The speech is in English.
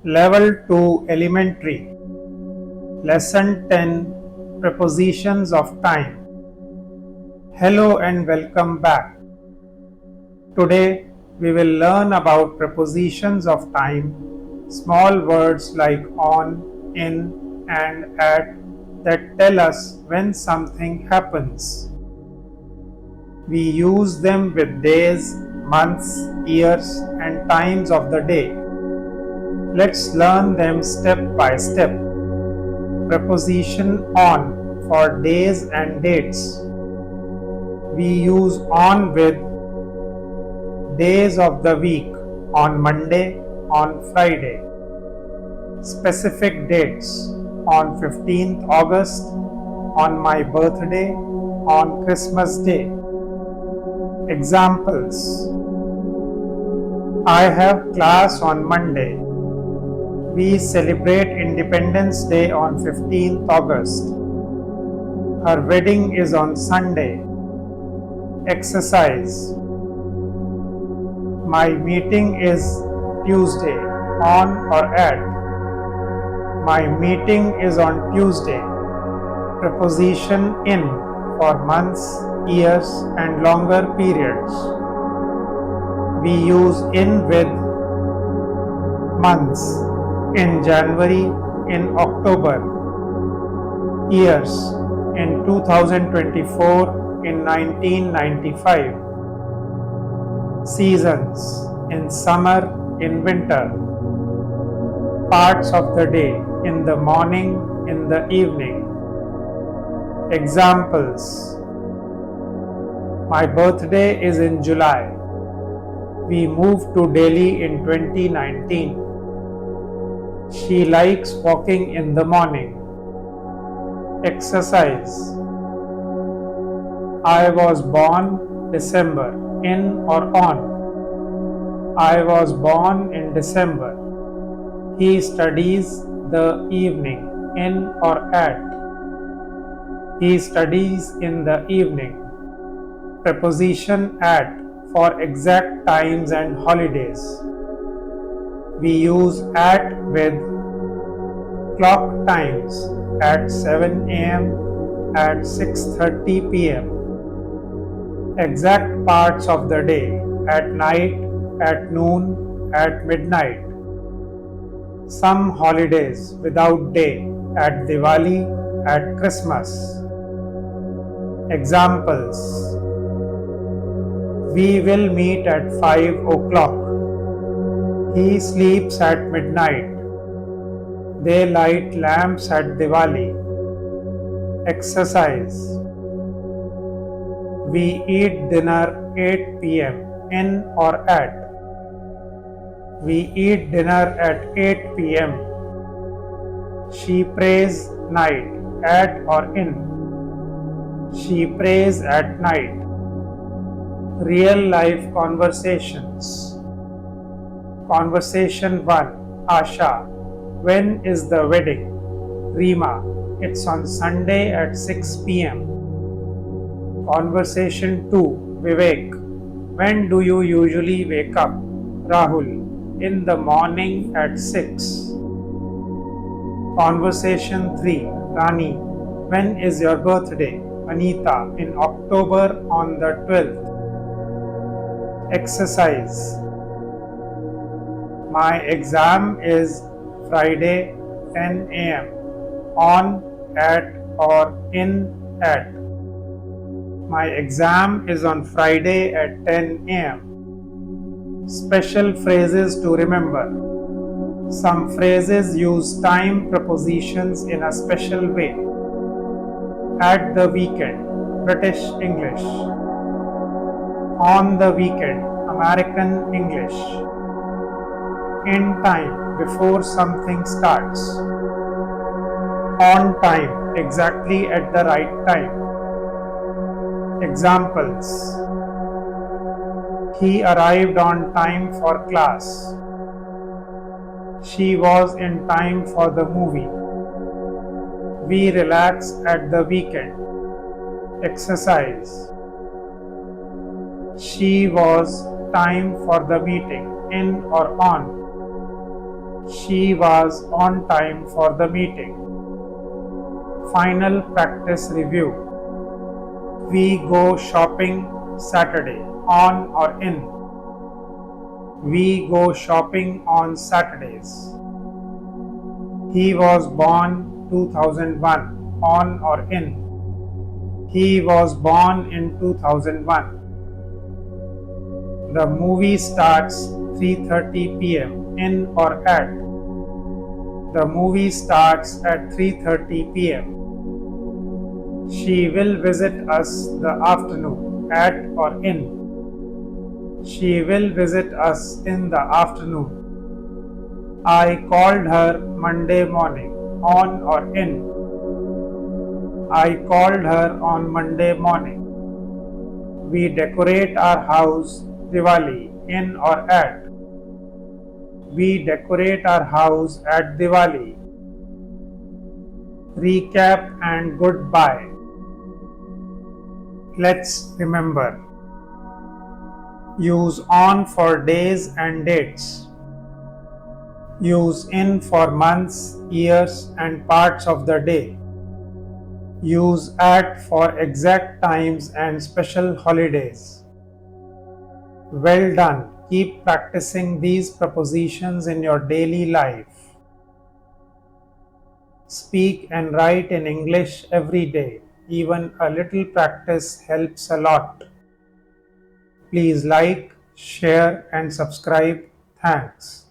Level 2 Elementary Lesson 10 Prepositions of Time. Hello and welcome back. Today we will learn about prepositions of time, small words like on, in, and at that tell us when something happens. We use them with days, months, years, and times of the day. Let's learn them step by step. Preposition on for days and dates. We use on with days of the week, on Monday, on Friday. Specific dates, on 15th August, on my birthday, on Christmas Day. Examples: I have class on Monday. We celebrate Independence Day on 15th August. Her wedding is on Sunday. Exercise: my meeting is Tuesday, on or at. My meeting is on Tuesday. Preposition in for months, years, and longer periods. We use in with months, in January, in October. Years, in 2024, in 1995. Seasons, in summer, in winter. Parts of the day, in the morning, in the evening. Examples: my birthday is in July. We moved to Delhi in 2019. She likes walking in the morning. Exercise: I was born December, in or on. I was born in December. He studies the evening, in or at. He studies in the evening. Preposition at for exact times and holidays. We use at with clock times at 7 a.m., at 6:30 p.m. Exact parts of the day, at night, at noon, at midnight. Some holidays without day, at Diwali, at Christmas. Examples: we will meet at 5 o'clock. He sleeps at midnight. They light lamps at Diwali. Exercise: we eat dinner 8 p.m. in or at. We eat dinner at 8 p.m. She prays night, at or in. She prays at night. Real life conversations. Conversation 1. Asha: when is the wedding? Reema: it's on Sunday at 6 p.m. Conversation 2. Vivek: when do you usually wake up? Rahul: in the morning at 6. Conversation 3. Rani: when is your birthday? Anita: in October on the 12th. Exercise: my exam is Friday 10 a.m. on, at, or in, at. My exam is on Friday at 10 a.m. Special phrases to remember. Some phrases use time prepositions in a special way. At the weekend, British English. On the weekend, American English. In time, before something starts. On time, exactly at the right time. Examples: he arrived on time for class. She was in time for the movie. We relax at the weekend. Exercise: she was time for the meeting, in or on. She was on time for the meeting. Final practice review. We go shopping Saturday. On or in? We go shopping on Saturdays. He was born 2001. On or in? He was born in 2001. The movie starts 3:30 p.m. In or at? The movie starts at 3:30 p.m. She will visit us the afternoon. At or in? She will visit us in the afternoon. I called her Monday morning. On or in? I called her on Monday morning. We decorate our house Diwali. In or at? We decorate our house at Diwali. Recap and goodbye. Let's remember. Use on for days and dates. Use in for months, years, and parts of the day. Use at for exact times and special holidays. Well done. Keep practicing these prepositions in your daily life. Speak and write in English every day. Even a little practice helps a lot. Please like, share, and subscribe. Thanks.